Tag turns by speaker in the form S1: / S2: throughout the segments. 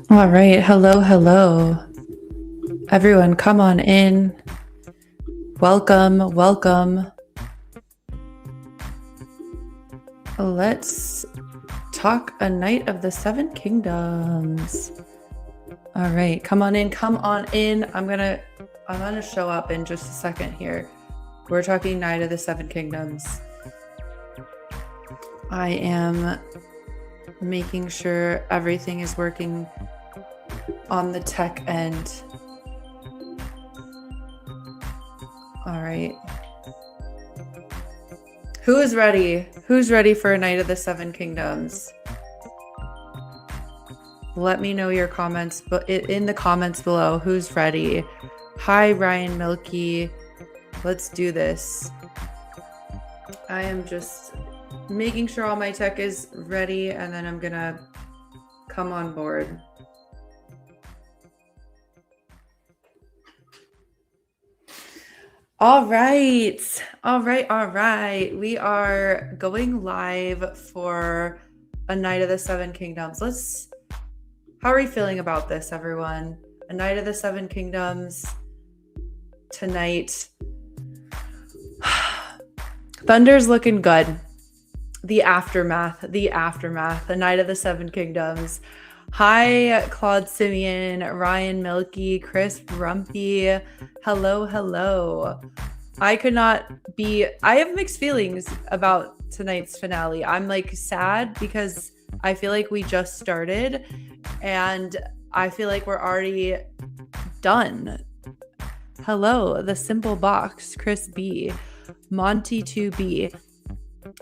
S1: All right. Hello, hello. Everyone, come on in. Welcome, welcome. Let's talk A Knight of the Seven Kingdoms. All right. Come on in. Come on in. I'm gonna show up in just a second here. We're talking Knight of the Seven Kingdoms. I am making sure everything is working on the tech end. All right. Who is ready? Who's ready for A Knight of the Seven Kingdoms? Let me know your comments, but in the comments below, who's ready? Hi, Ryan Milky. Let's do this. I am just making sure all my tech is ready, and then I'm gonna come on board. All right. We are going live for A Knight of the Seven Kingdoms. How are we feeling about this, everyone? A Knight of the Seven Kingdoms tonight. Thunder's looking good. The aftermath. A Knight of the Seven Kingdoms. Hi, Claude Simeon, Ryan Milky, Chris Rumpy. Hello. I have mixed feelings about tonight's finale. I'm sad because I feel like we just started and I feel like we're already done. Hello, The Simple Box, Chris B, Monty 2B.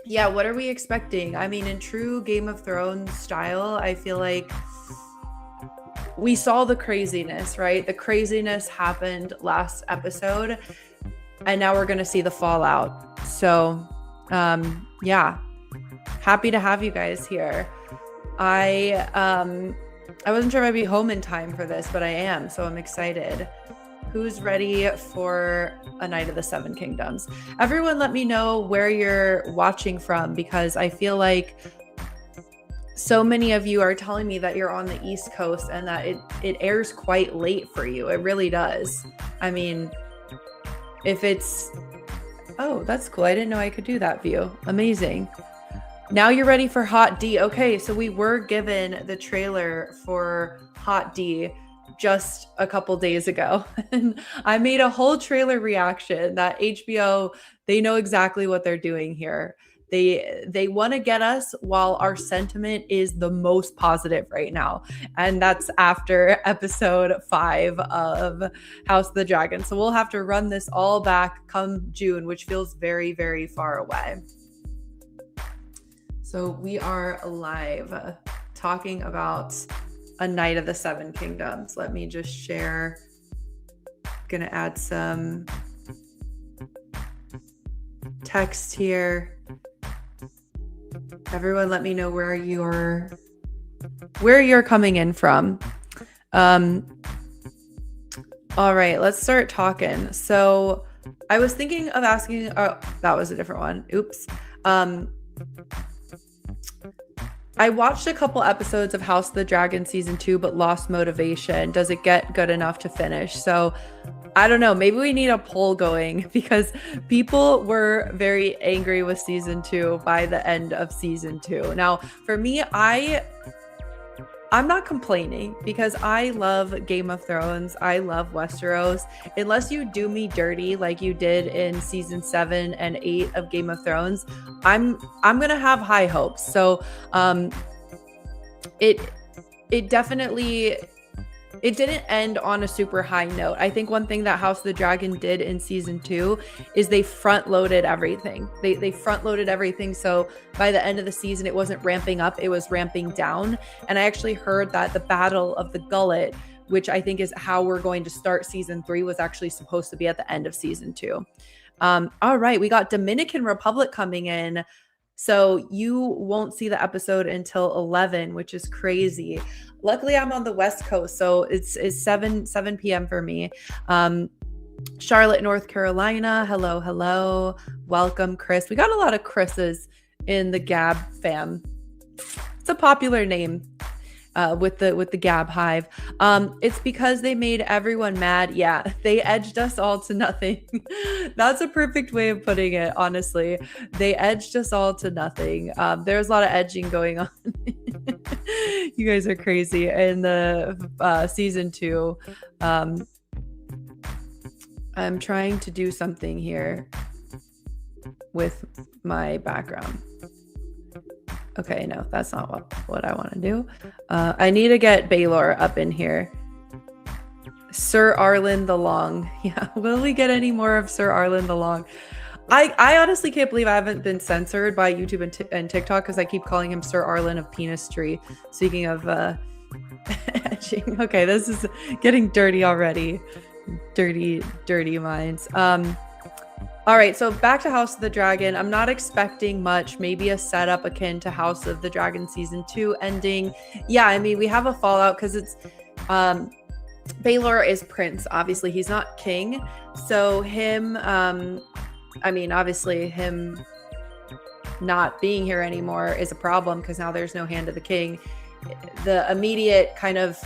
S1: Yeah, what are we expecting? I mean, in true Game of Thrones style, I feel like we saw the craziness, right? The craziness happened last episode, and now we're going to see the fallout. So, yeah, happy to have you guys here. I wasn't sure if I'd be home in time for this, but I am, so I'm excited. Who's ready for A Knight of the Seven Kingdoms? Everyone let me know where you're watching from, because I feel like so many of you are telling me that you're on the East Coast and that it airs quite late for you. It really does. I mean, if it's... Oh, that's cool. I didn't know I could do that view. Amazing. Now you're ready for Hot D. Okay, so we were given the trailer for Hot D just a couple days ago. And I made a whole trailer reaction that HBO, they know exactly what they're doing here. They want to get us while our sentiment is the most positive right now. And that's after episode 5 of House of the Dragon. So we'll have to run this all back come June, which feels very, very far away. So we are live talking about A Knight of the Seven Kingdoms. Let me just share. Gonna add some text here. Everyone let me know where you're coming in from. All right, let's start talking. So I was thinking of asking, oh, that was a different one. Oops. I watched a couple episodes of House of the Dragon season 2, but lost motivation. Does it get good enough to finish? So I don't know. Maybe we need a poll going, because people were very angry with season 2 by the end of season 2. Now, for me, I'm not complaining, because I love Game of Thrones. I love Westeros. Unless you do me dirty like you did in season 7 and 8 of Game of Thrones, I'm gonna have high hopes. So it definitely, it didn't end on a super high note. I think one thing that House of the Dragon did in season 2 is they front-loaded everything. They front-loaded everything, so by the end of the season, it wasn't ramping up, it was ramping down. And I actually heard that the Battle of the Gullet, which I think is how we're going to start season 3, was actually supposed to be at the end of season 2. All right, we got Dominican Republic coming in. So you won't see the episode until 11, which is crazy. Luckily, I'm on the West Coast, so it's 7 p.m. for me. Charlotte, North Carolina. Hello. Welcome, Chris. We got a lot of Chris's in the Gab fam. It's a popular name. with the Gab Hive. It's because they made everyone mad. Yeah, they edged us all to nothing. That's a perfect way of putting it, honestly. They edged us all to nothing. There's a lot of edging going on. You guys are crazy. In the season 2, I'm trying to do something here with my background. Okay, no, that's not what I want to do. I need to get Baylor up in here. Sir Arlen the Long. Yeah, will we get any more of Sir Arlen the Long? I honestly can't believe I haven't been censored by YouTube and TikTok because I keep calling him Sir Arlen of Penis Tree. Speaking of etching. Okay, this is getting dirty already. Dirty minds. All right, so back to House of the Dragon. I'm not expecting much, maybe a setup akin to House of the Dragon season 2 ending. Yeah, I mean, we have a fallout because it's Baylor is prince. Obviously, he's not king. So him, I mean, obviously him not being here anymore is a problem because now there's no hand of the king. The immediate kind of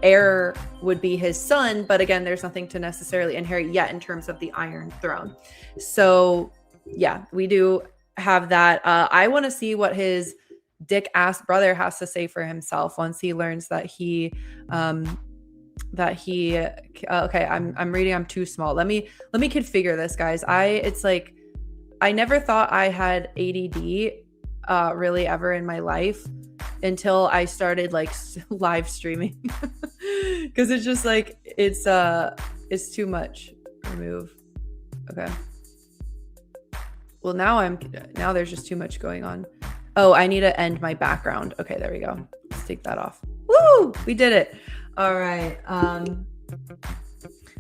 S1: heir would be his son, but again, there's nothing to necessarily inherit yet in terms of the Iron Throne. So yeah, we do have that. I want to see what his dick ass brother has to say for himself once he learns that he okay, I'm reading, I'm too small. Let me configure this, guys. It's like I never thought I had ADD really ever in my life until I started like live streaming because it's just like it's too much. Remove. Okay, well now there's just too much going on. Oh, I need to end my background. Okay, there we go. Let's take that off. Woo, we did it. All right,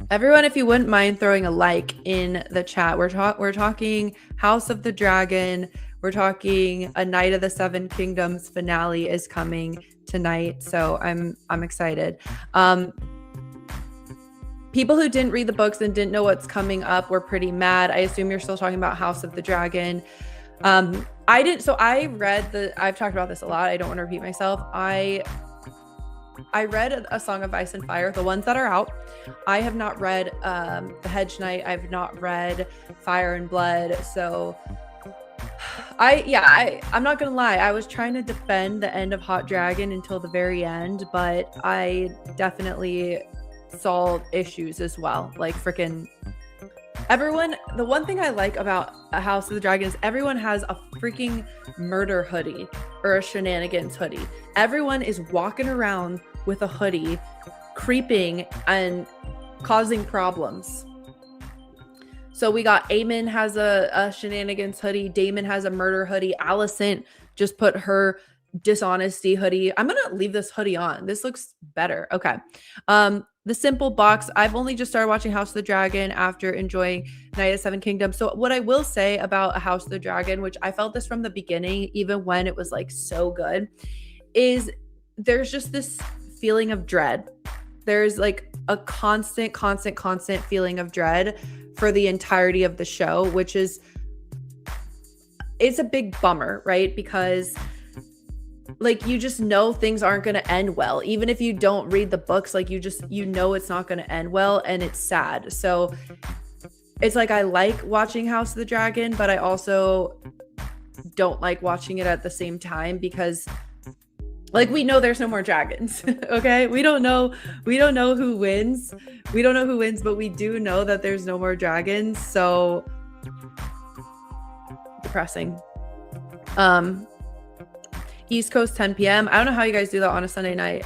S1: everyone, if you wouldn't mind throwing a like in the chat. We're talking House of the Dragon. We're talking A Night of the Seven Kingdoms finale is coming tonight, so I'm excited. People who didn't read the books and didn't know what's coming up were pretty mad. I assume you're still talking about House of the Dragon. I didn't. So I read I've talked about this a lot. I don't want to repeat myself. I read A Song of Ice and Fire, the ones that are out. I have not read The Hedge Knight. I've not read Fire and Blood. So I'm not gonna lie, I was trying to defend the end of Hot Dragon until the very end, but I definitely saw issues as well. Like freaking everyone, the one thing I like about A House of the Dragon is everyone has a freaking murder hoodie or a shenanigans hoodie. Everyone is walking around with a hoodie, creeping and causing problems. So we got Aemon has a shenanigans hoodie. Daemon has a murder hoodie. Alicent just put her dishonesty hoodie. I'm going to leave this hoodie on. This looks better. Okay. The Simple Box. I've only just started watching House of the Dragon after enjoying Night of the Seven Kingdoms. So what I will say about A House of the Dragon, which I felt this from the beginning, even when it was like so good, is there's just this feeling of dread. There's like a constant feeling of dread for the entirety of the show, which is, it's a big bummer, right? Because like you just know things aren't going to end well. Even if you don't read the books, like you know it's not going to end well, and it's sad. So it's like I like watching House of the Dragon, but I also don't like watching it at the same time because like we know there's no more dragons. Okay, we don't know who wins. We don't know who wins, but we do know that there's no more dragons. So depressing. East Coast 10 p.m. I don't know how you guys do that on a Sunday night.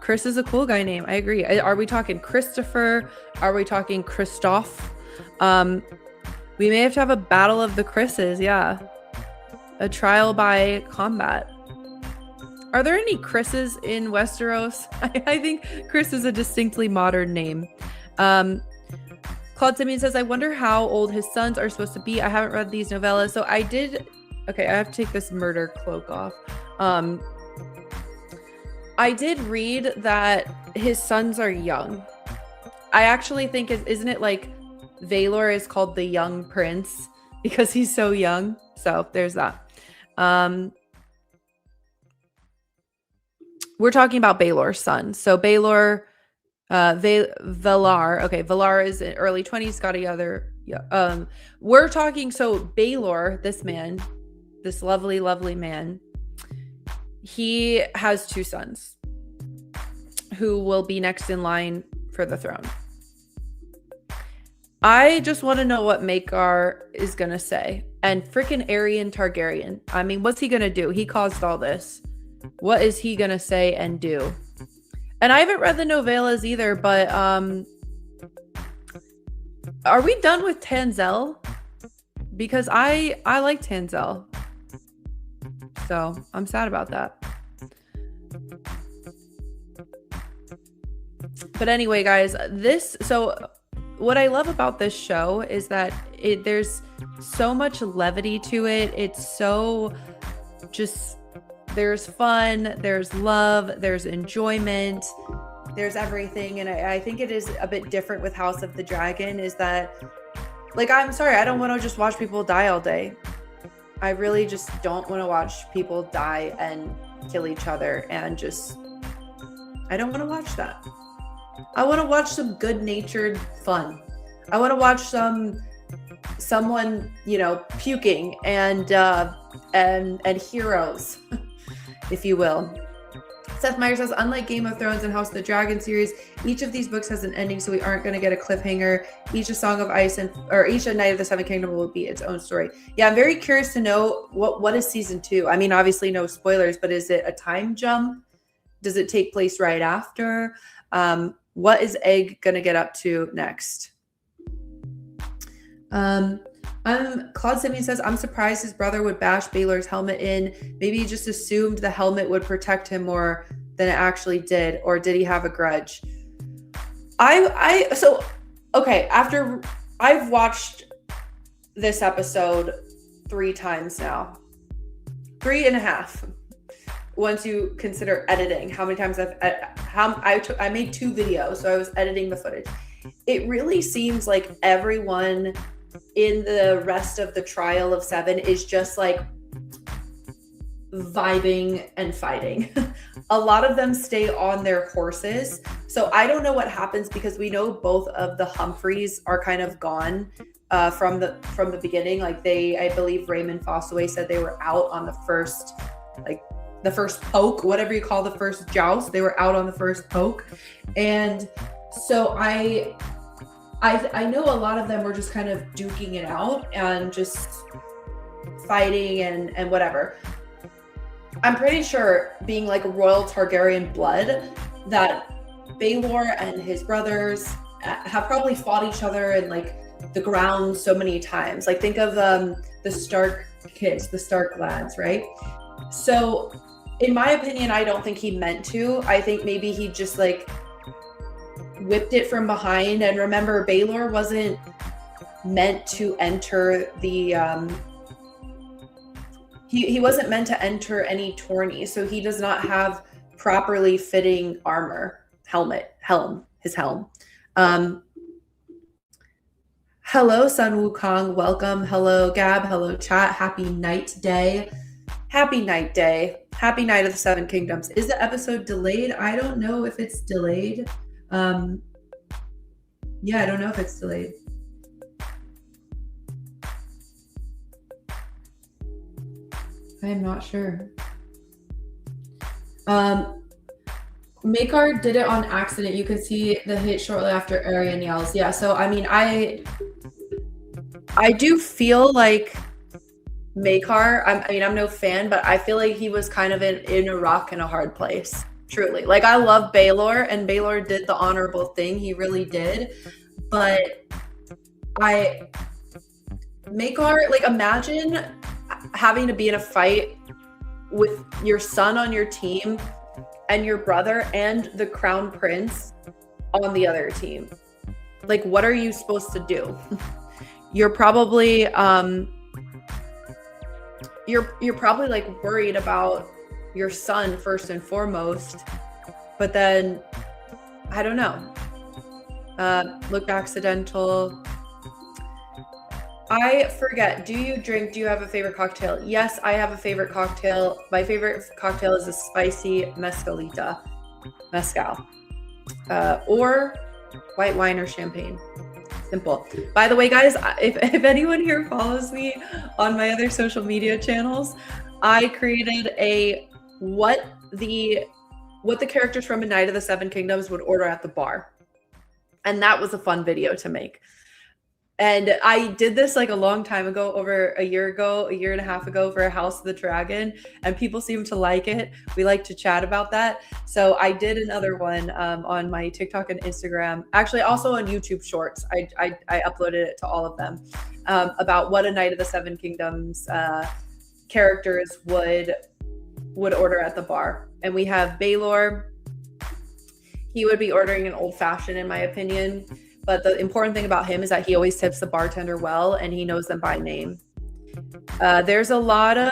S1: Chris is a cool guy name. I agree. Are we talking Christopher? Are we talking Christoph? We may have to have a battle of the Chris's. Yeah. A trial by combat. Are there any Chris's in Westeros? I think Chris is a distinctly modern name. Claude Simeon says, I wonder how old his sons are supposed to be. I haven't read these novellas. So I did. Okay, I have to take this murder cloak off. I did read that his sons are young. I actually think, isn't it like Valor is called the young prince because he's so young? So there's that. we're talking about Baelor's son. So Baelor, Valar. Okay, Valar is in early 20s. Got a other. Yeah. We're talking. So Baelor, this man, this lovely, lovely man, he has 2 sons who will be next in line for the throne. I just want to know what Maekar is going to say. And freaking Aerion Targaryen. I mean, what's he going to do? He caused all this. What is he going to say and do? And I haven't read the novellas either, but are we done with Tanzel? Because I like Tanzel. So I'm sad about that. But anyway, guys, what I love about this show is that there's so much levity to it. It's so just, there's fun, there's love, there's enjoyment, there's everything. And I think it is a bit different with House of the Dragon is that, like, I'm sorry, I don't want to just watch people die all day. I really just don't want to watch people die and kill each other and just, I don't want to watch that. I want to watch some good-natured fun. I want to watch someone, puking and heroes, if you will. Seth Meyer says, unlike Game of Thrones and House of the Dragon series, each of these books has an ending, so we aren't going to get a cliffhanger. Each A Song of Ice or each A Night of the Seven Kingdoms will be its own story. Yeah, I'm very curious to know what is season 2. I mean, obviously no spoilers, but is it a time jump? Does it take place right after? What is Egg gonna get up to next? Claude Simeon says, I'm surprised his brother would bash Baelor's helmet in. Maybe he just assumed the helmet would protect him more than it actually did, or did he have a grudge? After I've watched this episode 3 times now, 3.5. Once you consider editing, how many times I made 2 videos, so I was editing the footage. It really seems like everyone in the rest of the Trial of 7 is just like vibing and fighting. A lot of them stay on their horses. So I don't know what happens because we know both of the Humphreys are kind of gone from the beginning. Like I believe Raymond Fossaway said they were out on the first poke, whatever you call the first joust. They were out on the first poke. And so I know a lot of them were just kind of duking it out and just fighting and whatever. I'm pretty sure, being like a royal Targaryen blood, that Baelor and his brothers have probably fought each other in like the ground so many times. Like think of the Stark kids, the Stark lads, right? So in my opinion, I don't think he meant to. I think maybe he just like whipped it from behind. And remember, Baelor wasn't meant to enter the he wasn't meant to enter any tourney, so he does not have properly fitting armor, his helm. Hello, Sun Wukong, welcome. Hello, Gab. Hello, chat. Happy night day. Happy night day. Happy Night of the Seven Kingdoms. Is the episode delayed? I don't know if it's delayed. Yeah, I don't know if it's delayed. I am not sure. Maekar did it on accident. You can see the hit shortly after Aerion yells. Yeah, so I mean, I do feel like Maekar, I'm no fan, but I feel like he was kind of in a rock and a hard place. Truly. Like, I love Baelor, and Baelor did the honorable thing. He really did. But Maekar, like, imagine having to be in a fight with your son on your team and your brother and the crown prince on the other team. Like, what are you supposed to do? You're probably you're probably like worried about your son first and foremost, but then I don't know. Look accidental. I forget. Do you drink? Do you have a favorite cocktail? Yes, I have a favorite cocktail. My favorite cocktail is a spicy mezcal, or white wine or champagne. Simple. By the way, guys, if anyone here follows me on my other social media channels, I created a what the characters from A Night of the Seven Kingdoms would order at the bar. And that was a fun video to make. And I did this like a long time ago, over a year and a half ago, for a House of the Dragon, and people seem to like it. We like to chat about that. So I did another one on my TikTok and Instagram, actually also on YouTube Shorts. I uploaded it to all of them, about what A Night of the Seven Kingdoms characters would order at the bar. And we have Baelor. He would be ordering an old fashioned, in my opinion. But the important thing about him is that he always tips the bartender well, and he knows them by name. There's a lot of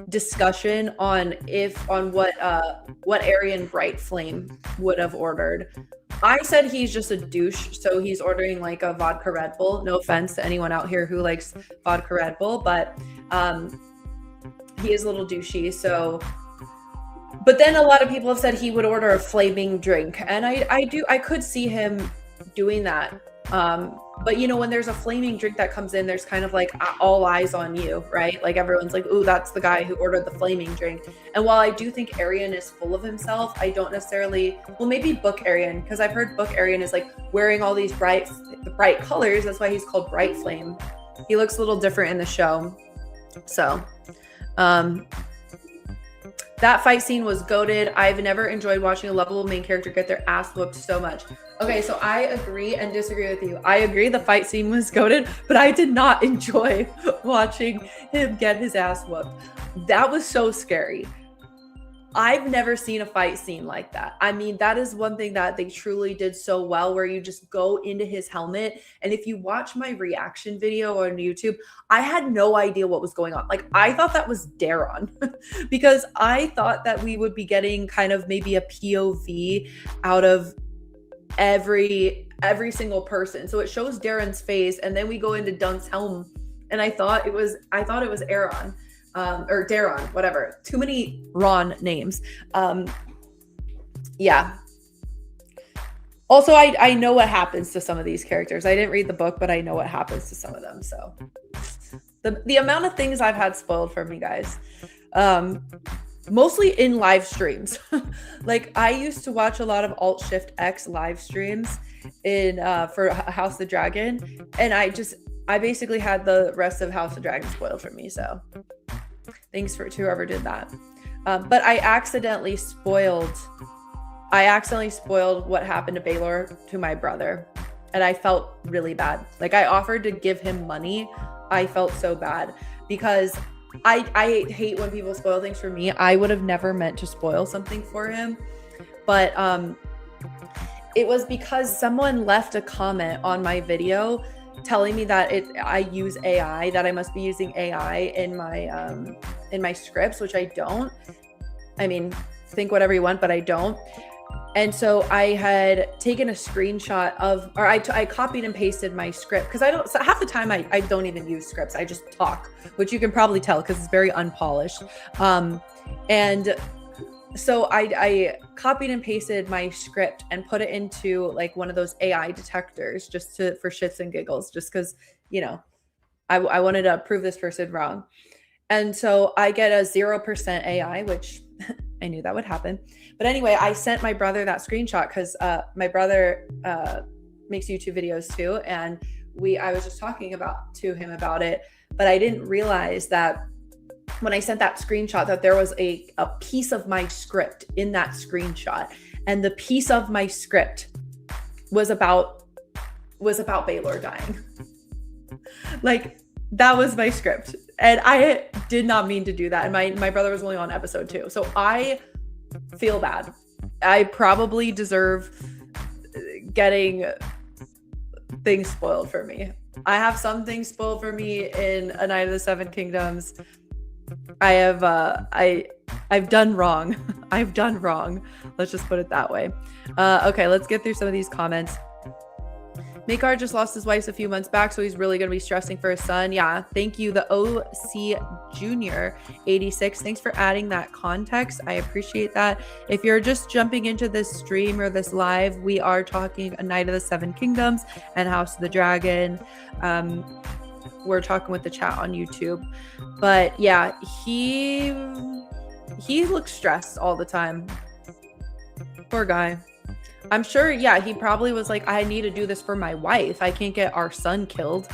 S1: discussion on what Aryan Bright Flame would have ordered. I said he's just a douche, so he's ordering like a vodka Red Bull. No offense to anyone out here who likes vodka Red Bull, but he is a little douchey. So. But then a lot of people have said he would order a flaming drink, and I could see him doing that. But you know, when there's a flaming drink that comes in, there's kind of like all eyes on you, right? Like everyone's like, "Ooh, that's the guy who ordered the flaming drink." And while I do think Aryan is full of himself, I don't necessarily. Well, maybe Book Aryan, because I've heard Book Aryan is like wearing all these bright colors. That's why he's called Bright Flame. He looks a little different in the show. So, that fight scene was goated. I've never enjoyed watching a lovable main character get their ass whooped so much. Okay, so I agree and disagree with you. I agree the fight scene was goated, but I did not enjoy watching him get his ass whooped. That was so scary. I've never seen a fight scene like that. I mean, that is one thing that they truly did so well, where you just go into his helmet. And if you watch my reaction video on YouTube, I had no idea what was going on. Like, I thought that was Daron because I thought that we would be getting kind of maybe a POV out of every single person. So it shows Darren's face, and then we go into Dunk's helm, and I thought it was Aaron. Or Daron, whatever. Too many Ron names. Yeah. Also, I know what happens to some of these characters. I didn't read the book, but I know what happens to some of them. So the amount of things I've had spoiled for me, guys. Mostly in live streams. Like, I used to watch a lot of Alt-Shift-X live streams for House of the Dragon, and I basically had the rest of House of Dragon spoiled for me. So thanks to whoever did that. But I accidentally spoiled what happened to Baelor to my brother, and I felt really bad. Like, I offered to give him money. I felt so bad because I hate when people spoil things for me. I would have never meant to spoil something for him, but it was because someone left a comment on my video telling me that I use AI, that I must be using AI in my scripts, which I don't. I mean, think whatever you want, but I don't. And so I had taken a screenshot or I copied and pasted my script, because half the time I don't even use scripts. I just talk, which you can probably tell because it's very unpolished. And so I copied and pasted my script and put it into like one of those AI detectors just for shits and giggles, just because, you know, I wanted to prove this person wrong. And so I get a 0% AI, which I knew that would happen. But anyway, I sent my brother that screenshot because my brother makes YouTube videos too. And I was just talking to him about it, but I didn't realize that when I sent that screenshot that there was a piece of my script in that screenshot. And the piece of my script was about Baelor dying. Like, that was my script. And I did not mean to do that. And my brother was only on episode 2. So I feel bad. I probably deserve getting things spoiled for me. I have some things spoiled for me in A Night of the Seven Kingdoms. I've done wrong. I've done wrong. Let's just put it that way. Okay, let's get through some of these comments. Makar just lost his wife a few months back, so he's really going to be stressing for his son. Yeah, thank you, the OC Junior 86. Thanks for adding that context. I appreciate that. If you're just jumping into this stream or this live, we are talking A Knight of the Seven Kingdoms and House of the Dragon. We're talking with the chat on YouTube. But yeah, he looks stressed all the time. Poor guy. I'm sure, yeah, he probably was like, I need to do this for my wife. I can't get our son killed.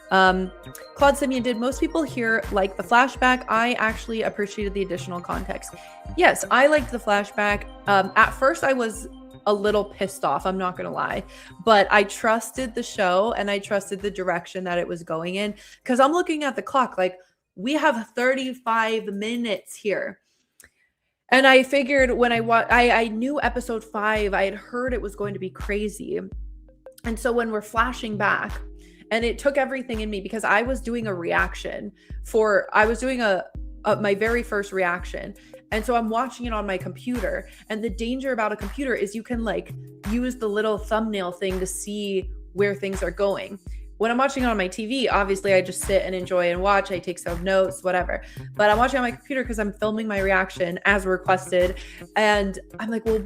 S1: Claude Simeon, did most people here like the flashback? I actually appreciated the additional context. Yes, I liked the flashback. At first, I was a little pissed off, I'm not gonna lie, but I trusted the show and I trusted the direction that it was going in, because I'm looking at the clock like, we have 35 minutes here. And I figured when I knew episode 5, I had heard it was going to be crazy. And so when we're flashing back, and it took everything in me, because I was doing a reaction my very first reaction. And so I'm watching it on my computer. And the danger about a computer is you can like use the little thumbnail thing to see where things are going. When I'm watching it on my TV, obviously I just sit and enjoy and watch. I take some notes, whatever. But I'm watching on my computer because I'm filming my reaction as requested. And I'm like, well,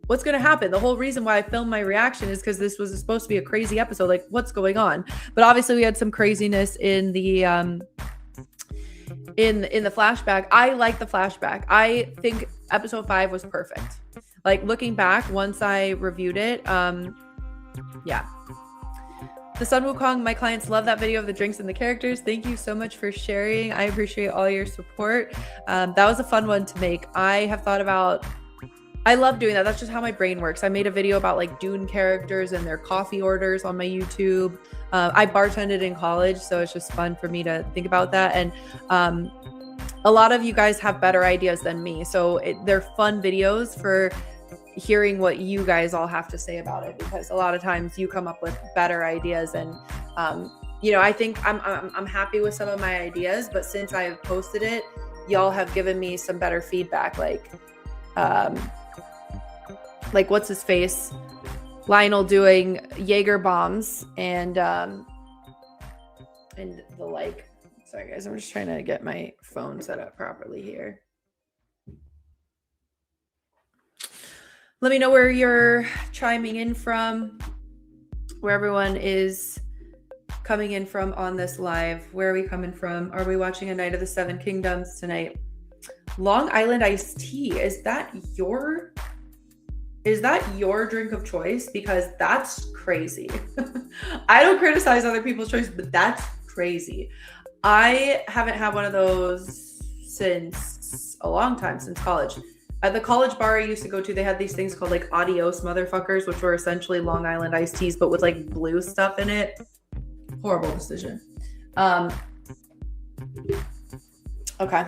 S1: what's going to happen? The whole reason why I filmed my reaction is because this was supposed to be a crazy episode. Like, what's going on? But obviously we had some craziness in the flashback. I like the flashback. I think episode 5 was perfect. Like, looking back, once I reviewed it, yeah. The Sun Wukong, my clients love that video of the drinks and the characters. Thank you so much for sharing. I appreciate all your support. That was a fun one to make. I love doing that. That's just how my brain works. I made a video about like Dune characters and their coffee orders on my YouTube. I bartended in college, so it's just fun for me to think about that. And a lot of you guys have better ideas than me. So they're fun videos for hearing what you guys all have to say about it, because a lot of times you come up with better ideas. And I think I'm happy with some of my ideas, but since I've posted it, y'all have given me some better feedback, like what's his face, Lionel doing Jaeger bombs and the like. Sorry guys, I'm just trying to get my phone set up properly here. Let me know where you're chiming in from, where everyone is coming in from on this live. Where are we coming from? Are we watching A Knight of the Seven Kingdoms tonight? Long Island iced tea. Is that your drink of choice? Because that's crazy. I don't criticize other people's choice, but that's crazy. I haven't had one of those since a long time, since college. At the college bar I used to go to, they had these things called like Adios Motherfuckers, which were essentially Long Island iced teas, but with like blue stuff in it. Horrible decision. Okay.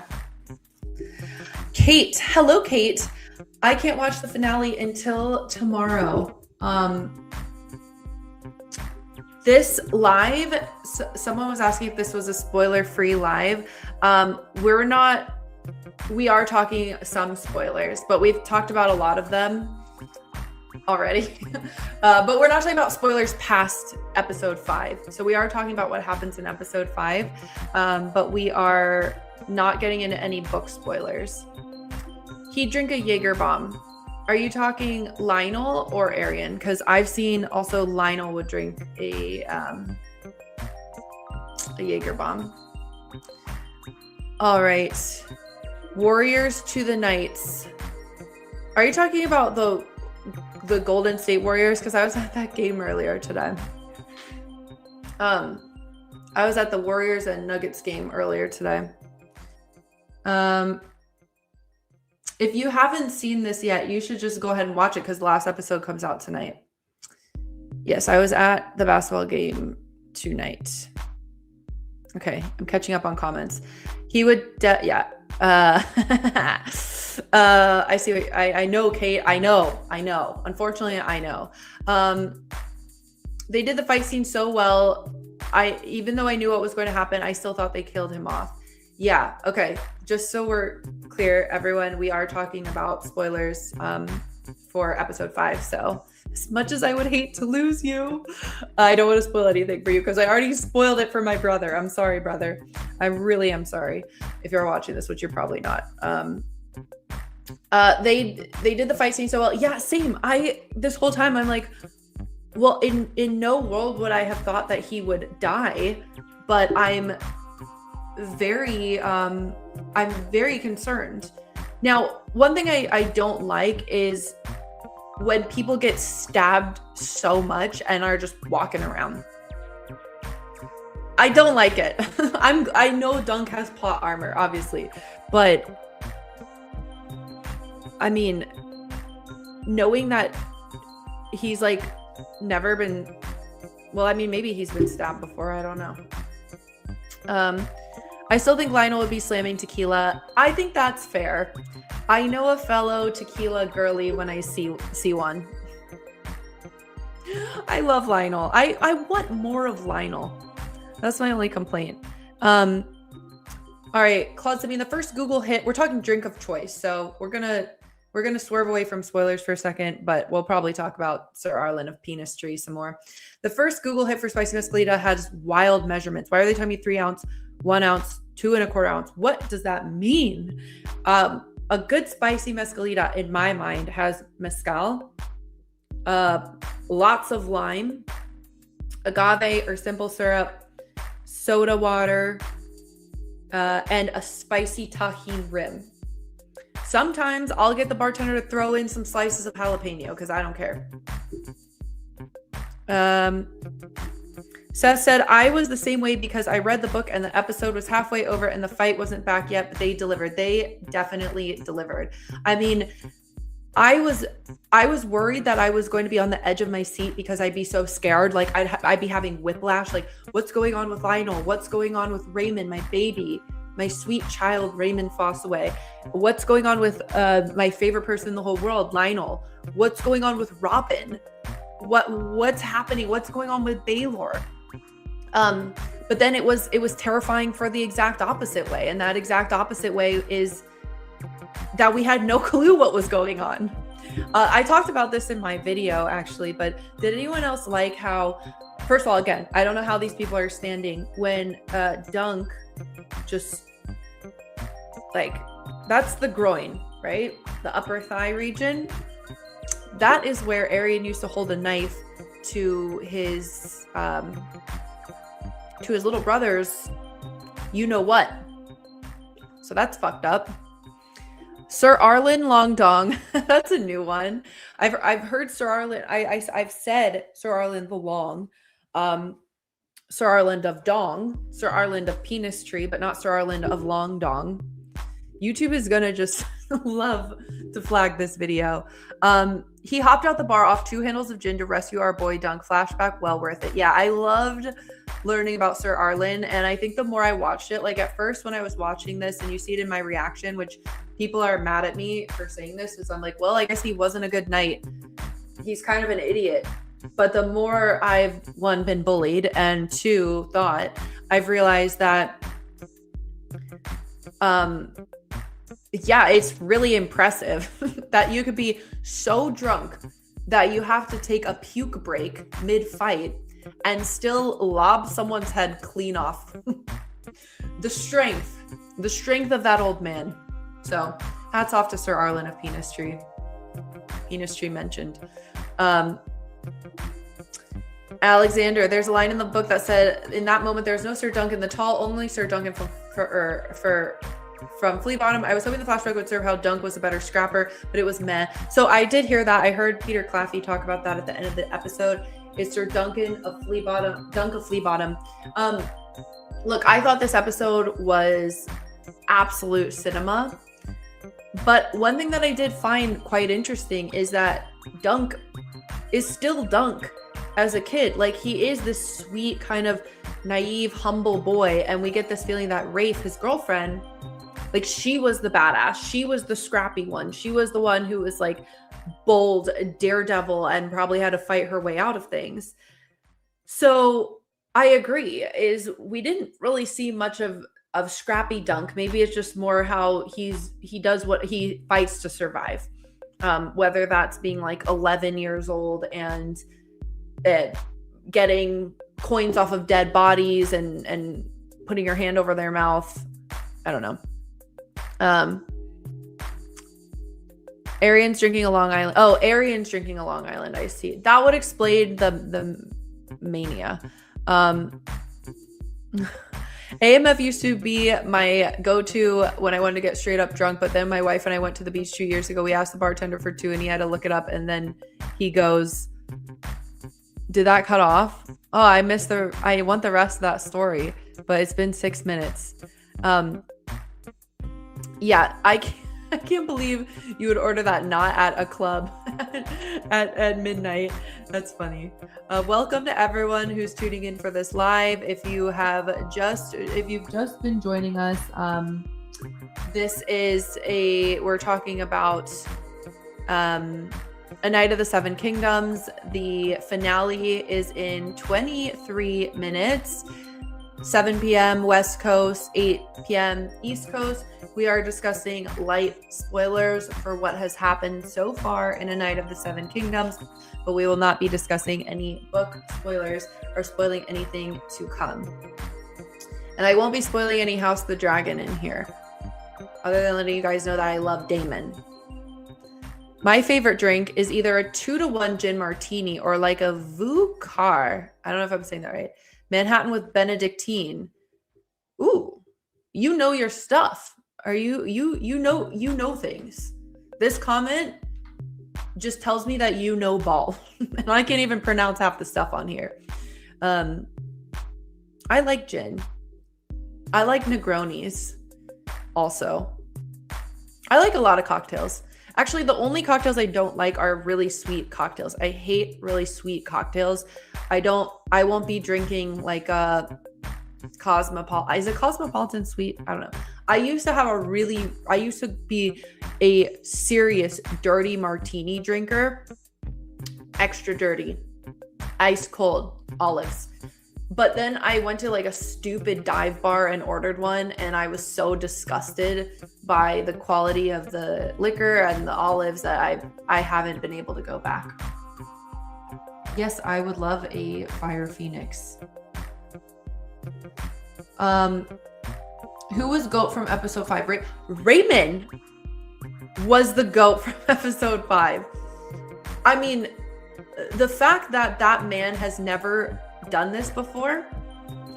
S1: Kate. Hello, Kate. I can't watch the finale until tomorrow. This live, someone was asking if this was a spoiler-free live. We are talking some spoilers, but we've talked about a lot of them already. But we're not talking about spoilers past episode 5. So we are talking about what happens in episode 5, but we are not getting into any book spoilers. He'd drink a Jaeger bomb. Are you talking Lionel or Arian? Because I've seen also Lionel would drink a Jaeger bomb. All right. Warriors to the Knights. Are you talking about the Golden State Warriors? Because I was at that game earlier today. I was at the Warriors and Nuggets game earlier today. If you haven't seen this yet, you should just go ahead and watch it, because the last episode comes out tonight. Yes, I was at the basketball game tonight. Okay, I'm catching up on comments. He would, yeah. I see. I know, Kate. I know. Unfortunately, I know. They did the fight scene so well. Even though I knew what was going to happen, I still thought they killed him off. Yeah. Okay. Just so we're clear, everyone, we are talking about spoilers for episode 5. So As much as I would hate to lose you, I don't want to spoil anything for you because I already spoiled it for my brother. I'm sorry, brother. I really am sorry if you're watching this, which you're probably not. They did the fight scene so well. Yeah, same. This whole time I'm like, well, in no world would I have thought that he would die, but I'm very concerned. Now, one thing I don't like is when people get stabbed so much and are just walking around. I don't like it. I know Dunk has plot armor, obviously, but I mean, knowing that he's like never been, well, I mean, maybe he's been stabbed before. I don't know. I still think Lionel would be slamming Tequila. I think that's fair. I know a fellow tequila girly when I see one. I love Lionel. I want more of Lionel. That's my only complaint. All right, Claude, I mean, the first Google hit, we're talking drink of choice. So we're gonna swerve away from spoilers for a second, but we'll probably talk about Sir Arlen of Penis Tree some more. The first Google hit for spicy mescalita has wild measurements. Why are they telling me 3 ounce, 1 ounce, 2 1/4 ounce? What does that mean? A good spicy mescalita in my mind has mezcal, lots of lime, agave or simple syrup, soda water, and a spicy tahini rim. Sometimes I'll get the bartender to throw in some slices of jalapeno because I don't care. Seth said, I was the same way because I read the book and the episode was halfway over and the fight wasn't back yet, but they delivered. They definitely delivered. I mean, I was worried that I was going to be on the edge of my seat because I'd be so scared. Like I'd be having whiplash. Like, what's going on with Lionel? What's going on with Raymond, my baby? My sweet child, Raymond Fossaway. What's going on with my favorite person in the whole world, Lionel? What's going on with Robin? What's happening? What's going on with Baylor? But then it was terrifying for the exact opposite way. And that exact opposite way is that we had no clue what was going on. I talked about this in my video actually, but did anyone else like how, first of all, again, I don't know how these people are standing when Dunk just like, that's the groin, right? The upper thigh region. That is where Arian used to hold a knife to his little brother's you know what. So that's fucked up. Sir Arlen Long Dong. That's a new one. I've heard Sir Arlen. I've said Sir Arlen the Long. Sir Arlen of Dong, Sir Arlen of Penis Tree, but not Sir Arlen of Long Dong. YouTube is gonna just love to flag this video. He hopped out the bar off 2 handles of gin to rescue our boy Dunk. Flashback, well worth it. Yeah, I loved learning about Sir Arlen, and I think the more I watched it, like at first when I was watching this, and you see it in my reaction, which people are mad at me for saying this, is I'm like, well, I guess he wasn't a good night. He's kind of an idiot. But the more I've, 1, been bullied, and 2, thought, I've realized that, yeah, it's really impressive that you could be so drunk that you have to take a puke break mid-fight and still lob someone's head clean off. The strength of that old man. So hats off to Sir Arlen of Penis Tree. Penis Tree mentioned. Alexander, there's a line in the book that said, in that moment, there's no Sir Duncan the Tall, only Sir Duncan from Flea Bottom. I was hoping the flashback would serve how Dunk was a better scrapper, but it was meh. So I did hear that. I heard Peter Claffey talk about that at the end of the episode. It's Sir Duncan of Flea Bottom, Dunk of Flea Bottom. Look, I thought this episode was absolute cinema. But one thing that I did find quite interesting is that Dunk is still Dunk as a kid. Like, he is this sweet, kind of naive, humble boy. And we get this feeling that Rafe, his girlfriend, like, she was the badass. She was the scrappy one. She was the one who was like bold, daredevil, and probably had to fight her way out of things. So I agree, is we didn't really see much of scrappy Dunk. Maybe it's just more how he does what he fights to survive. Whether that's being like 11 years old and getting coins off of dead bodies and putting your hand over their mouth. I don't know. Arian's drinking a Long Island. Oh, Arian's drinking a Long Island iced tea. That would explain the mania. AMF used to be my go-to when I wanted to get straight up drunk, but then my wife and I went to the beach 2 years ago. We asked the bartender for 2 and he had to look it up, and then he goes, did that cut off? Oh, I want the rest of that story, but it's been 6 minutes. Yeah, I can't believe you would order that not at a club at midnight. That's funny. Welcome to everyone who's tuning in for this live. If you've just been joining us, we're talking about A Night of the Seven Kingdoms. The finale is in 23 minutes. 7 p.m. West Coast, 8 p.m. East Coast. We are discussing light spoilers for what has happened so far in A Night of the Seven Kingdoms, but we will not be discussing any book spoilers or spoiling anything to come. And I won't be spoiling any House of the Dragon in here, other than letting you guys know that I love Daemon. My favorite drink is either a 2-to-1 gin martini or like a Vucar. I don't know if I'm saying that right. Manhattan with Benedictine. Ooh, you know your stuff. You know things. This comment just tells me that you know ball. And I can't even pronounce half the stuff on here. I like gin. I like Negronis also. I like a lot of cocktails. Actually, the only cocktails I don't like are really sweet cocktails. I hate really sweet cocktails. I won't be drinking like a Cosmopolitan. Is it Cosmopolitan sweet? I don't know. I used to be a serious dirty martini drinker. Extra dirty. Ice cold. Olives. But then I went to like a stupid dive bar and ordered one, and I was so disgusted by the quality of the liquor and the olives that I haven't been able to go back. Yes, I would love a Fire Phoenix. Who was GOAT from episode 5? Raymond was the GOAT from episode 5. I mean, the fact that that man has never done this before,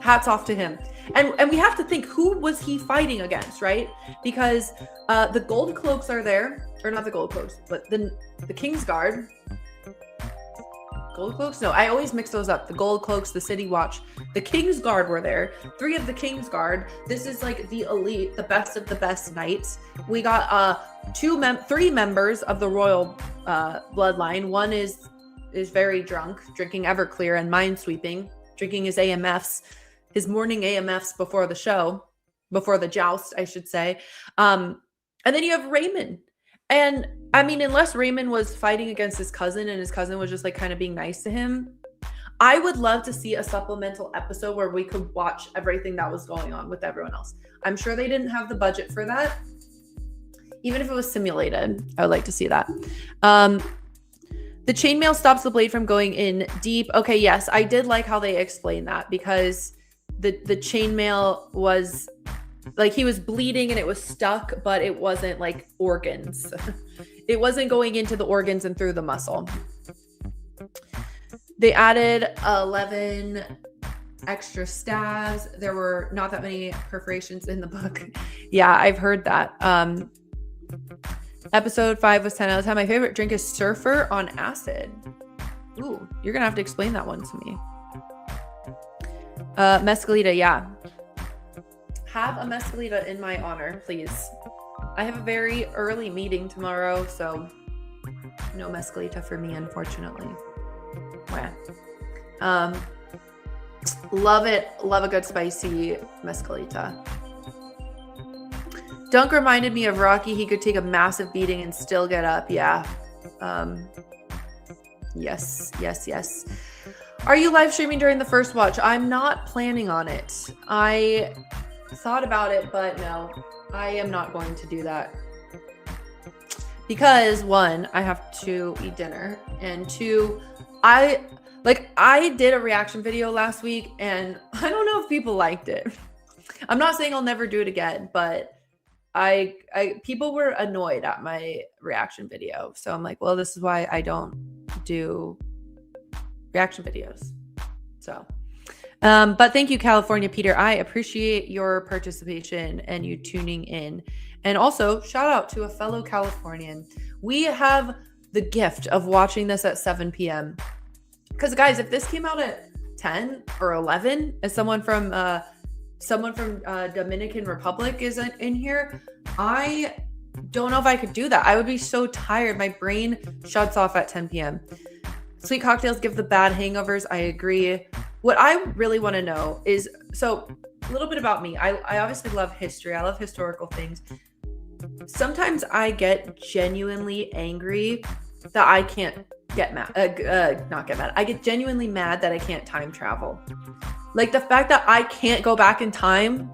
S1: hats off to him. And we have to think, who was he fighting against, right? Because the Gold Cloaks are there, or not the Gold Cloaks, but the Kingsguard. Gold Cloaks? No, I always mix those up. The Gold Cloaks, the City Watch, the Kingsguard were there. 3 of the Kingsguard. This is like the elite, the best of the best knights. We got 3 members of the royal bloodline. One is very drunk, drinking Everclear and minesweeping, drinking his AMFs, his morning AMFs before the show, before the joust, I should say. And then you have Raymond. And I mean, unless Raymond was fighting against his cousin and his cousin was just like kind of being nice to him, I would love to see a supplemental episode where we could watch everything that was going on with everyone else. I'm sure they didn't have the budget for that. Even if it was simulated, I would like to see that. The chainmail stops the blade from going in deep. Okay, yes, I did like how they explained that, because the chainmail was like, he was bleeding and it was stuck, but it wasn't like organs. It wasn't going into the organs and through the muscle. They added 11 extra stabs. There were not that many perforations in the book. Yeah, I've heard that. Episode 5 was 10 out of 10. My favorite drink is Surfer on Acid. Ooh, you're gonna have to explain that one to me. Mescalita, yeah. Have a mescalita in my honor, please. I have a very early meeting tomorrow, so no mescalita for me, unfortunately. Love it. Love a good spicy mescalita. Dunk reminded me of Rocky. He could take a massive beating and still get up. Yeah. Yes. Are you live streaming during the first watch? I'm not planning on it. I thought about it, but no, I am not going to do that. Because one, I have to eat dinner, and two, I did a reaction video last week, and I don't know if people liked it. I'm not saying I'll never do it again, but people were annoyed at my reaction video. So I'm like, well, this is why I don't do reaction videos. So, but thank you, California Peter. I appreciate your participation and you tuning in. And also, shout out to a fellow Californian. We have the gift of watching this at 7 p.m. Because, guys, if this came out at 10 or 11, as someone from Dominican Republic is in here, I don't know if I could do that. I would be so tired. My brain shuts off at 10 p.m. Sweet cocktails give the bad hangovers. I agree. What I really want to know is, so a little bit about me. I obviously love history. I love historical things. Sometimes I get genuinely angry that I can't get mad. Not get mad. I get genuinely mad that I can't time travel. Like, the fact that I can't go back in time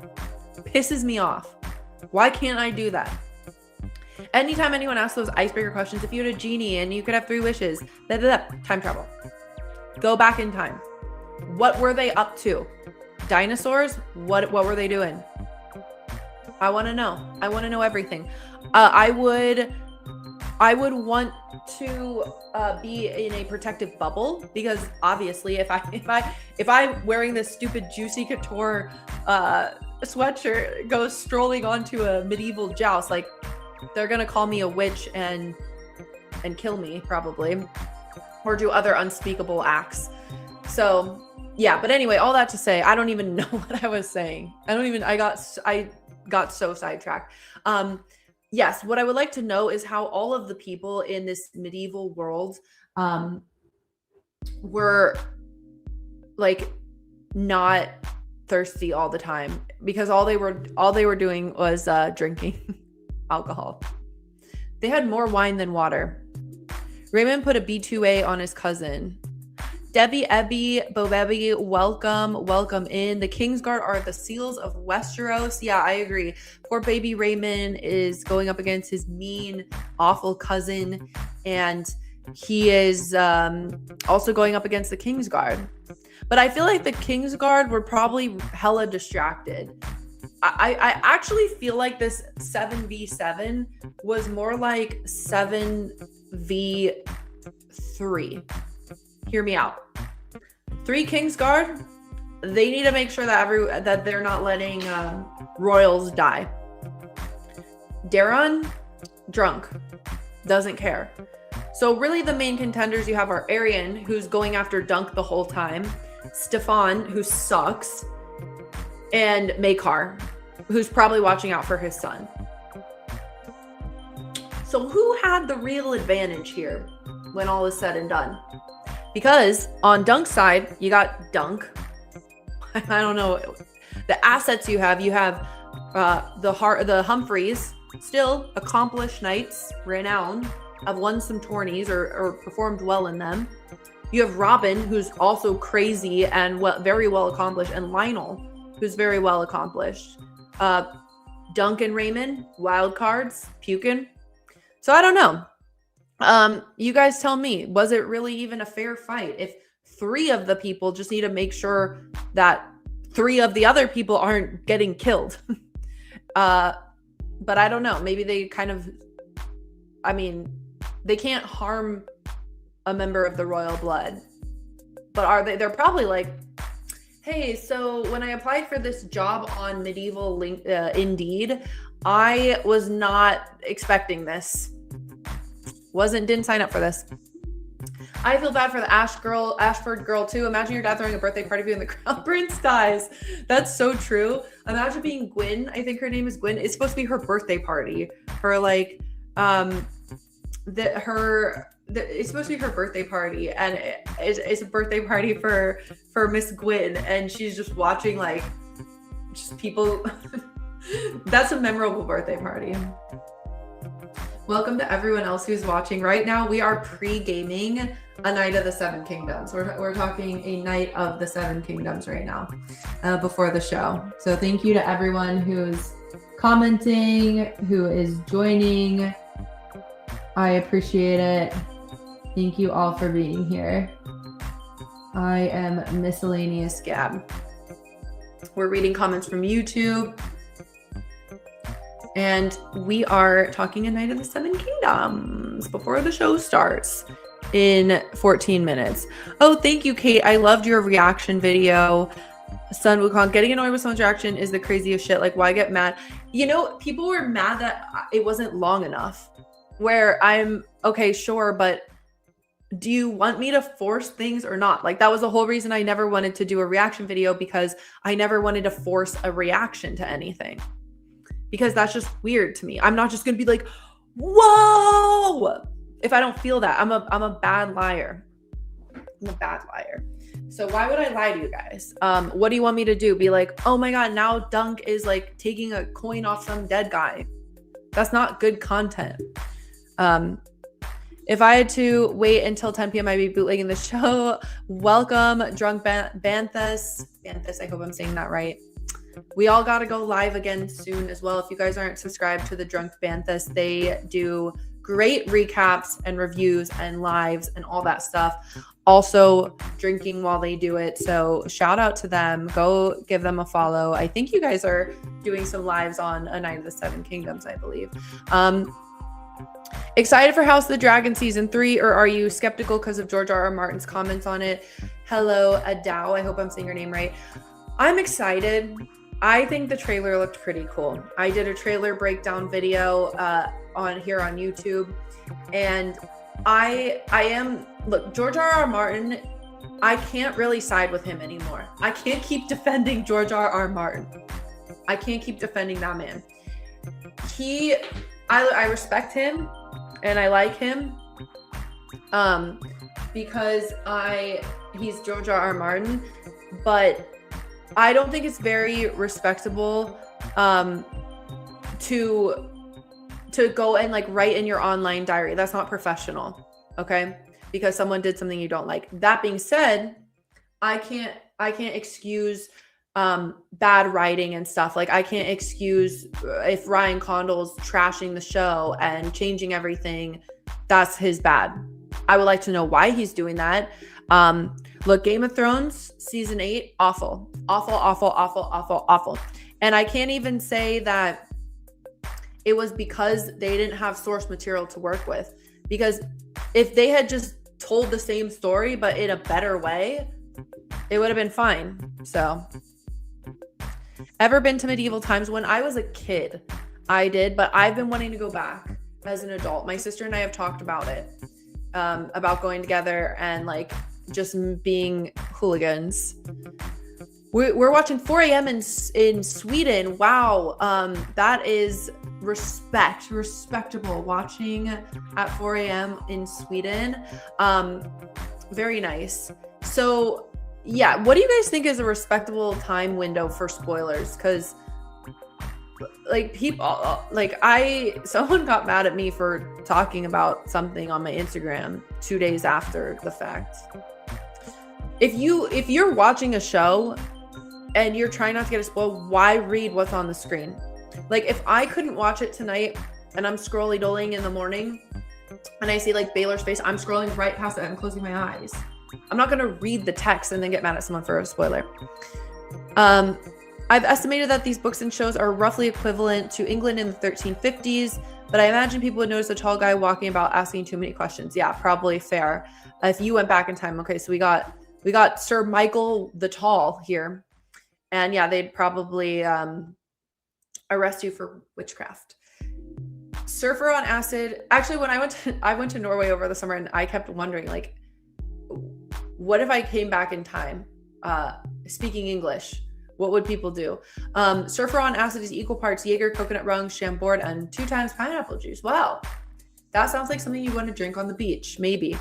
S1: pisses me off. Why can't I do that? Anytime anyone asks those icebreaker questions, if you had a genie and you could have 3 wishes, time travel. Go back in time. What were they up to? Dinosaurs? What were they doing? I want to know. I want to know everything. I would want to be in a protective bubble, because obviously if I'm wearing this stupid Juicy Couture sweatshirt goes strolling onto a medieval joust, like, they're gonna call me a witch and kill me probably, or do other unspeakable acts. So yeah, but anyway, all that to say, I don't even know what I was saying. I got so sidetracked. Yes, what I would like to know is how all of the people in this medieval world were, like, not thirsty all the time, because all they were doing was drinking alcohol. They had more wine than water. Raymond put a B2A on his cousin. Debbie, Ebby, Bobebi, welcome in. The Kingsguard are the seals of Westeros. Yeah, I agree. Poor baby Raymond is going up against his mean, awful cousin, and he is also going up against the Kingsguard. But I feel like the Kingsguard were probably hella distracted. I actually feel like this 7v7 was more like 7v3. Hear me out. 3 Kingsguard, they need to make sure that they're not letting royals die. Daron, drunk, doesn't care. So really the main contenders you have are Arian, who's going after Dunk the whole time, Stefan, who sucks, and Maekar, who's probably watching out for his son. So who had the real advantage here when all is said and done? Because on Dunk's side, you got Dunk. I don't know. The assets you have the Humphreys, still accomplished knights, renowned, have won some tourneys or performed well in them. You have Robin, who's also crazy and very well accomplished, and Lionel, who's very well accomplished. Dunk and Raymond, wild cards, puking. So I don't know. You guys tell me, was it really even a fair fight? If 3 of the people just need to make sure that 3 of the other people aren't getting killed. But I don't know. Maybe they they can't harm a member of the royal blood. But they're probably like, hey, so when I applied for this job on Medieval Indeed, I was not expecting this. Didn't sign up for this. I feel bad for the Ashford girl too. Imagine your dad throwing a birthday party for you and the crown prince dies. That's so true. Imagine being Gwyn. I think her name is Gwyn. It's supposed to be her birthday party. It's supposed to be her birthday party, and it's a birthday party for Miss Gwyn, and she's just watching like just people. That's a memorable birthday party. Welcome to everyone else who's watching. Right now, we are pre-gaming a Night of the Seven Kingdoms. We're talking a Night of the Seven Kingdoms right now before the show. So thank you to everyone who's commenting, who is joining. I appreciate it. Thank you all for being here. I am Miscellaneous Gab. We're reading comments from YouTube. And we are talking A Night of the Seven Kingdoms before the show starts in 14 minutes. Oh, thank you, Kate. I loved your reaction video. Sun Wukong, getting annoyed with someone's reaction is the craziest shit. Like, why get mad? You know, people were mad that it wasn't long enough. Where I'm, okay, sure, but do you want me to force things or not? Like, that was the whole reason I never wanted to do a reaction video, because I never wanted to force a reaction to anything. Because that's just weird to me. I'm not just going to be like, whoa, if I don't feel that. I'm a bad liar. I'm a bad liar. So why would I lie to you guys? What do you want me to do? Be like, oh my God, now Dunk is like taking a coin off some dead guy. That's not good content. If I had to wait until 10 p.m., I'd be bootlegging the show. Welcome, Drunk Banthus. Banthus, I hope I'm saying that right. We all got to go live again soon as well. If you guys aren't subscribed to the Drunk Banthus, they do great recaps and reviews and lives and all that stuff. Also drinking while they do it. So shout out to them. Go give them a follow. I think you guys are doing some lives on A Night of the Seven Kingdoms, I believe. Excited for House of the Dragon season 3, or are you skeptical because of George R.R. Martin's comments on it? Hello, Adao. I hope I'm saying your name right. I'm excited. I think the trailer looked pretty cool. I did a trailer breakdown video on YouTube, and I am, look, George R.R. Martin, I can't really side with him anymore. I can't keep defending George R.R. Martin. I can't keep defending that man. I respect him and I like him because he's George R.R. Martin, but I don't think it's very respectable to go and like write in your online diary. That's not professional, okay? Because someone did something you don't like. That being said, I can't excuse bad writing and stuff. Like, I can't excuse if Ryan Condal's trashing the show and changing everything. That's his bad. I would like to know why he's doing that. Look, Game of Thrones season 8, awful. And I can't even say that it was because they didn't have source material to work with, because if they had just told the same story but in a better way, it would have been fine. So, ever been to medieval times? When I was a kid, I did, but I've been wanting to go back as an adult. My sister and I have talked about it, about going together and like just being hooligans. We're watching 4 a.m. in Sweden. Wow. That is respectable. Watching at 4 a.m. in Sweden. Very nice. So yeah, what do you guys think is a respectable time window for spoilers? Because like people, like someone got mad at me for talking about something on my Instagram 2 days after the fact. If you're watching a show and you're trying not to get a spoil, why read what's on the screen? Like, if I couldn't watch it tonight and I'm scrolling in the morning and I see like Baylor's face, I'm scrolling right past it and closing my eyes. I'm not going to read the text and then get mad at someone for a spoiler. I've estimated that these books and shows are roughly equivalent to England in the 1350s, but I imagine people would notice a tall guy walking about asking too many questions. Yeah, probably fair. If you went back in time, okay, so we got Sir Michael the Tall here. And yeah, they'd probably arrest you for witchcraft. Surfer on acid. Actually, when I went to Norway over the summer, and I kept wondering, like, what if I came back in time speaking English? What would people do? Surfer on acid is equal parts Jaeger, coconut rum, Chambord, and 2 times pineapple juice. Wow. That sounds like something you want to drink on the beach. Maybe.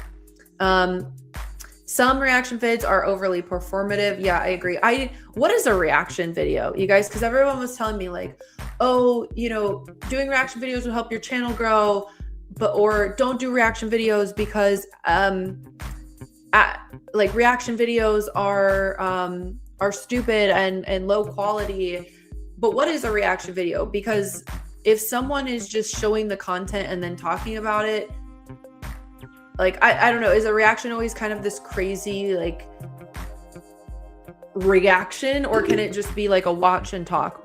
S1: Some reaction vids are overly performative. Yeah, I agree. What is a reaction video, you guys? Because everyone was telling me like, oh, doing reaction videos will help your channel grow, or don't do reaction videos because like reaction videos are stupid and low quality. But what is a reaction video? Because if someone is just showing the content and then talking about it, Like, I don't know. Is a reaction always kind of this crazy, like, reaction, or can it just be like a watch and talk?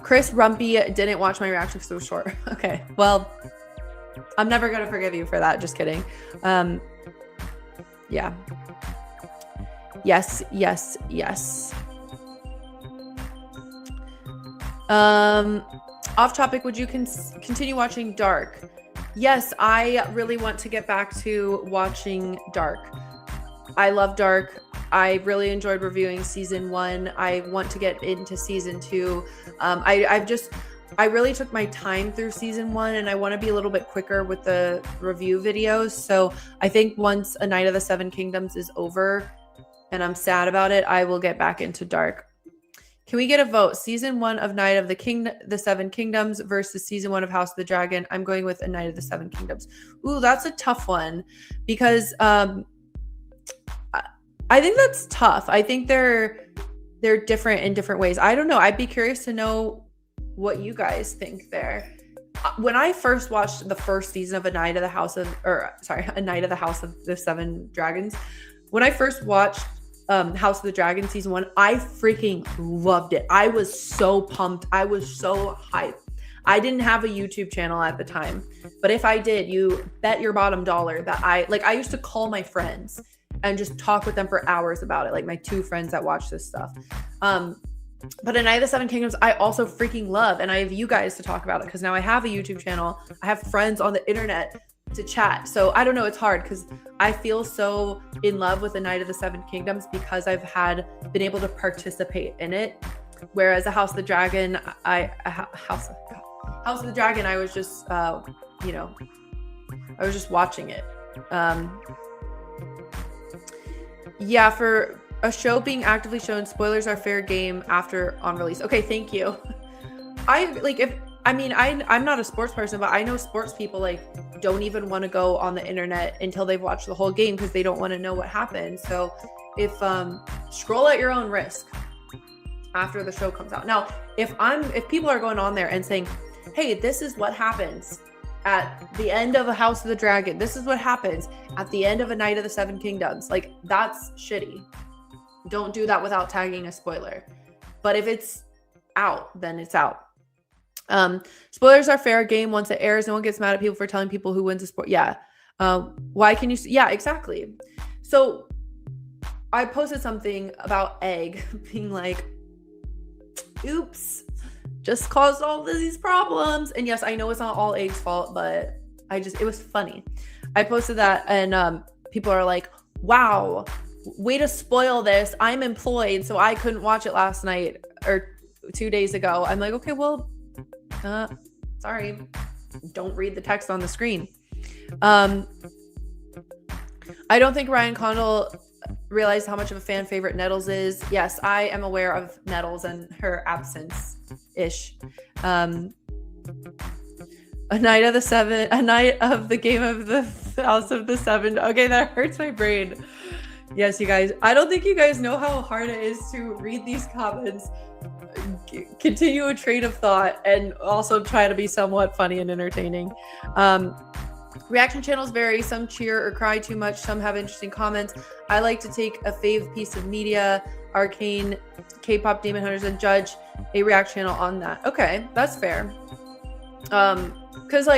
S1: Chris Rumpy didn't watch my reaction because it was short. Okay, well, I'm never gonna forgive you for that. Just kidding. Yeah. Yes. Off topic, would you continue watching Dark? Yes, I really want to get back to watching Dark. I love Dark. I really enjoyed reviewing season 1. I want to get into season 2. I really took my time through season 1, and I want to be a little bit quicker with the review videos. So I think once A Night of the Seven Kingdoms is over, and I'm sad about it, I will get back into Dark. Can we get a vote? Season 1 of Night of the Seven Kingdoms versus season 1 of House of the Dragon. I'm going with A Night of the Seven Kingdoms. Ooh, that's a tough one, because I think that's tough. I think they're different in different ways. I don't know. I'd be curious to know what you guys think there. When I first watched the first season of A Night of the House of the Seven Dragons, when I first watched House of the Dragon season 1, I freaking loved it. I was so pumped. I was so hyped. I didn't have a YouTube channel at the time, but if I did, you bet your bottom dollar that I used to call my friends and just talk with them for hours about it. Like my 2 friends that watch this stuff. But A Night of the Seven Kingdoms, I also freaking love, and I have you guys to talk about it because now I have a YouTube channel. I have friends on the internet to chat. So I don't know, it's hard because I feel so in love with A Night of the Seven Kingdoms because I've been able to participate in it. Whereas a House of the Dragon, House of the Dragon, I was just, I was just watching it. Yeah, for a show being actively shown, spoilers are fair game after on release. Okay, thank you. I'm not a sports person, but I know sports people don't even want to go on the internet until they've watched the whole game because they don't want to know what happened. So if scroll at your own risk after the show comes out. Now, if people are going on there and saying, hey, this is what happens at the end of a House of the Dragon, this is what happens at the end of A Night of the Seven Kingdoms, that's shitty. Don't do that without tagging a spoiler. But if it's out, then it's out. Spoilers are fair game once it airs. No one gets mad at people for telling people who wins a sport. Yeah. Why can you? Yeah, exactly. So I posted something about Egg being like, oops, just caused all these problems. And yes, I know it's not all Egg's fault, but it was funny. I posted that and people are like, wow, way to spoil this. I'm employed, so I couldn't watch it last night or 2 days ago. I'm like, okay, well, sorry, don't read the text on the screen. I don't think Ryan Condal realized how much of a fan favorite Nettles is. Yes, I am aware of Nettles and her absence-ish. A night of the game of the House of the Seven. Okay, that hurts my brain. Yes, you guys, I don't think you guys know how hard it is to read these comments, continue a train of thought, and also try to be somewhat funny and entertaining. Reaction channels vary. Some cheer or cry too much. Some have interesting comments. I like to take a fave piece of media, Arcane, K-pop, Demon Hunters, and judge a react channel on that. Okay, that's fair. Because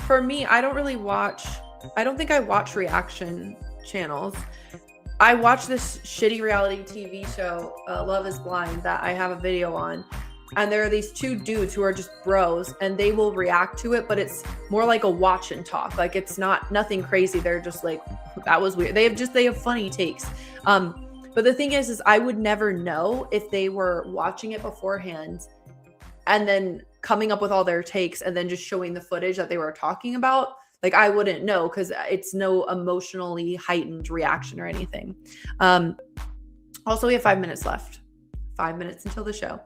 S1: for me, I don't think I watch reaction channels. I watch this shitty reality TV show, Love is Blind, that I have a video on. And there are these 2 dudes who are just bros, and they will react to it, but it's more like a watch and talk. It's nothing crazy. They're just like, that was weird. They have funny takes. But the thing is I would never know if they were watching it beforehand and then coming up with all their takes and then just showing the footage that they were talking about. I wouldn't know because it's no emotionally heightened reaction or anything. Also, we have 5 minutes left. 5 minutes until the show.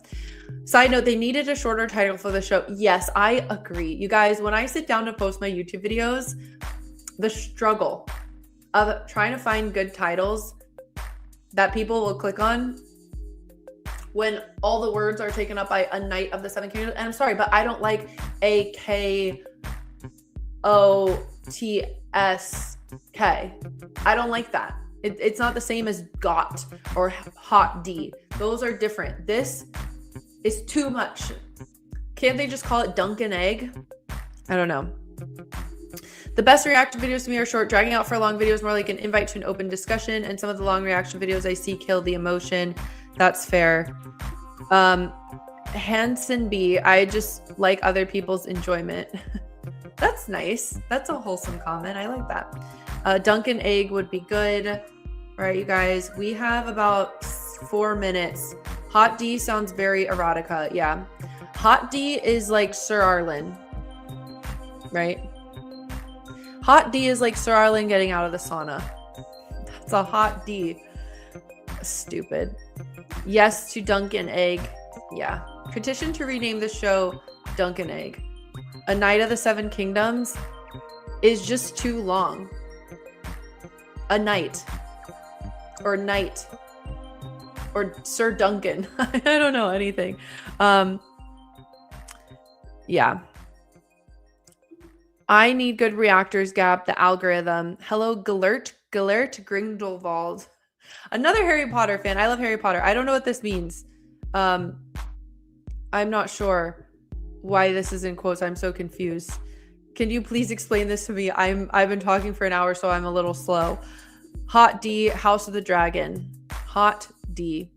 S1: Side note, they needed a shorter title for the show. Yes, I agree. You guys, when I sit down to post my YouTube videos, the struggle of trying to find good titles that people will click on when all the words are taken up by A Night of the Seven Kingdoms. And I'm sorry, but I don't like I don't like that. It's not the same as got or hot D. Those are different. This is too much. Can't they just call it dunk and egg? I don't know. The best reaction videos to me are short. Dragging out for a long video is more like an invite to an open discussion, and some of the long reaction videos I see kill the emotion. That's fair. Hanson B, I just like other people's enjoyment. That's nice. That's a wholesome comment. I like that. Dunk and egg would be good. All right, you guys, we have about 4 minutes. Hot D sounds very erotica. Yeah. Hot D is like Sir Arlen, right? Hot D is like Sir Arlen getting out of the sauna. That's a hot D. Stupid. Yes to dunk and egg. Yeah. Petition to rename the show Dunk and Egg. A Night of the Seven Kingdoms is just too long. A night. Or night. Or Sir Duncan. I don't know anything. Yeah. I need good reactors, Gab. The algorithm. Hello, Gellert Grindelwald. Another Harry Potter fan. I love Harry Potter. I don't know what this means. I'm not sure why this is in quotes. I'm so confused. Can you please explain this to me? I've been talking for an hour, so I'm a little slow. Hot D, House of the Dragon. Hot D.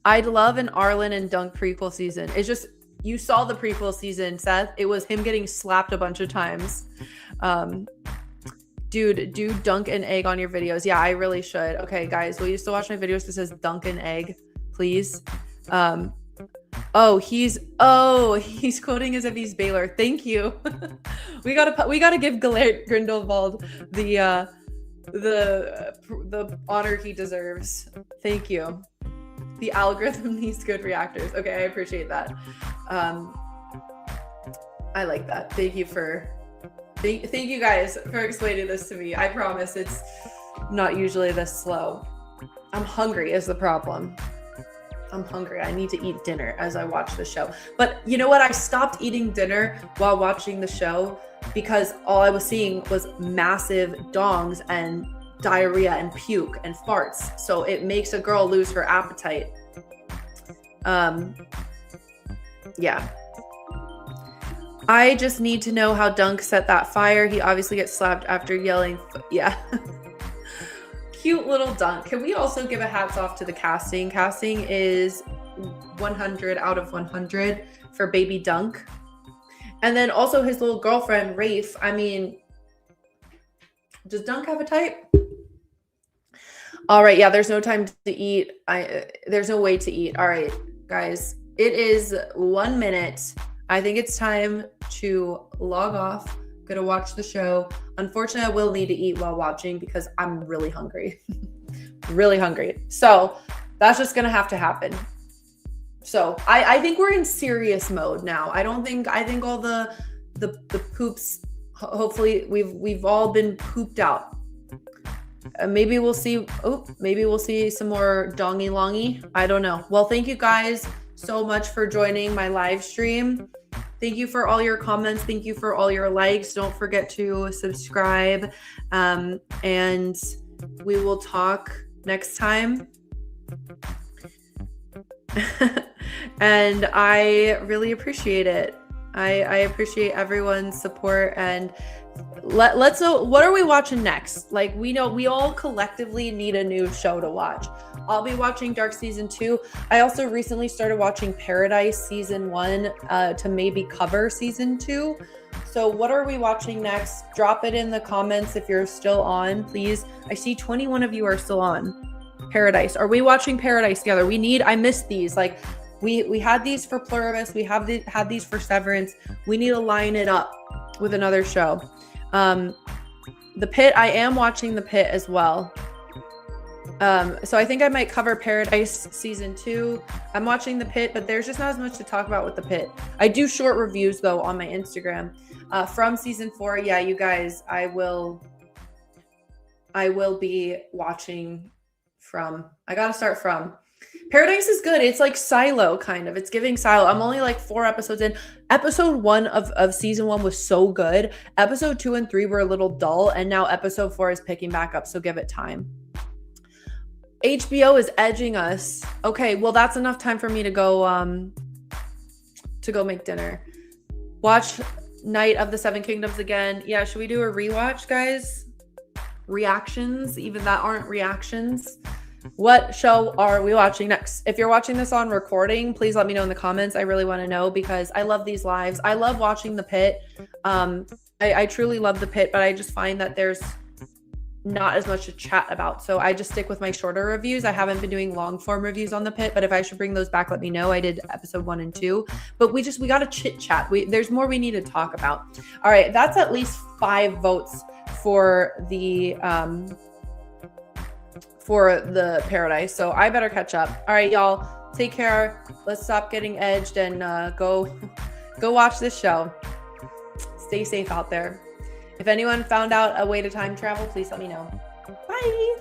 S1: I'd love an Arlen and Dunk prequel season. It's just, you saw the prequel season, Seth. It was him getting slapped a bunch of times. Dude, do dunk and egg on your videos. Yeah, I really should. Okay, guys, will you still watch my videos that says dunk and egg, please? He's quoting as if he's Baylor. Thank you. we gotta give Grindelwald the honor he deserves. Thank you. The algorithm needs good reactors. Okay, I appreciate that. I like that. Thank you guys for explaining this to me. I promise it's not usually this slow. I'm hungry is the problem. I'm hungry. I need to eat dinner as I watch the show. But you know what? I stopped eating dinner while watching the show because all I was seeing was massive dongs and diarrhea and puke and farts. So it makes a girl lose her appetite. Yeah. I just need to know how Dunk set that fire. He obviously gets slapped after yelling. Yeah. Cute little Dunk. Can we also give a hats off to the casting? Casting is 100 out of 100 for baby Dunk. And then also his little girlfriend, Rafe. I mean, does Dunk have a type? All right. Yeah, there's no time to eat. There's no way to eat. All right, guys. It is 1 minute. I think it's time to log off. I'm gonna watch the show. Unfortunately, I will need to eat while watching because I'm really hungry. Really hungry. So that's just gonna have to happen. So I think we're in serious mode now. I think all the poops, hopefully we've all been pooped out. Maybe we'll see some more dongy longy. I don't know. Well, thank you guys so much for joining my live stream. Thank you for all your comments. Thank you for all your likes. Don't forget to subscribe. And we will talk next time. And I really appreciate it. I appreciate everyone's support, and let's know, what are we watching next? Like, we know we all collectively need a new show to watch. I'll be watching Dark Season 2. I also recently started watching Paradise Season 1 to maybe cover Season 2. So what are we watching next? Drop it in the comments if you're still on, please. I see 21 of you are still on. Paradise. Are we watching Paradise together? I missed these. Like, we had these for Pluribus. We had these for Severance. We need to line it up with another show. The Pit, I am watching The Pit as well. So I think I might cover Paradise Season 2. I'm watching The Pit, but there's just not as much to talk about with The Pit. I do short reviews, though, on my Instagram. From Season 4, yeah, you guys, I will be watching from. I gotta start from. Paradise is good. It's like Silo, kind of. It's giving Silo. I'm only like 4 episodes in. Episode 1 of season 1 was so good. Episode 2 and 3 were a little dull, and now episode 4 is picking back up, so give it time. HBO is edging us. Okay, well, that's enough time for me to go make dinner. Watch Night of the Seven Kingdoms again. Yeah, should we do a rewatch, guys? Reactions, even that aren't reactions. What show are we watching next? If you're watching this on recording, please let me know in the comments. I really want to know because I love these lives. I love watching The Pit. I truly love The Pit, but I just find that there's not as much to chat about. So I just stick with my shorter reviews. I haven't been doing long form reviews on The Pit, but if I should bring those back, let me know. I did episode 1 and 2, but we got to chit chat. There's more we need to talk about. All right. That's at least 5 votes for the Paradise. So I better catch up. All right, y'all, take care. Let's stop getting edged and go watch this show. Stay safe out there. If anyone found out a way to time travel, please let me know. Bye.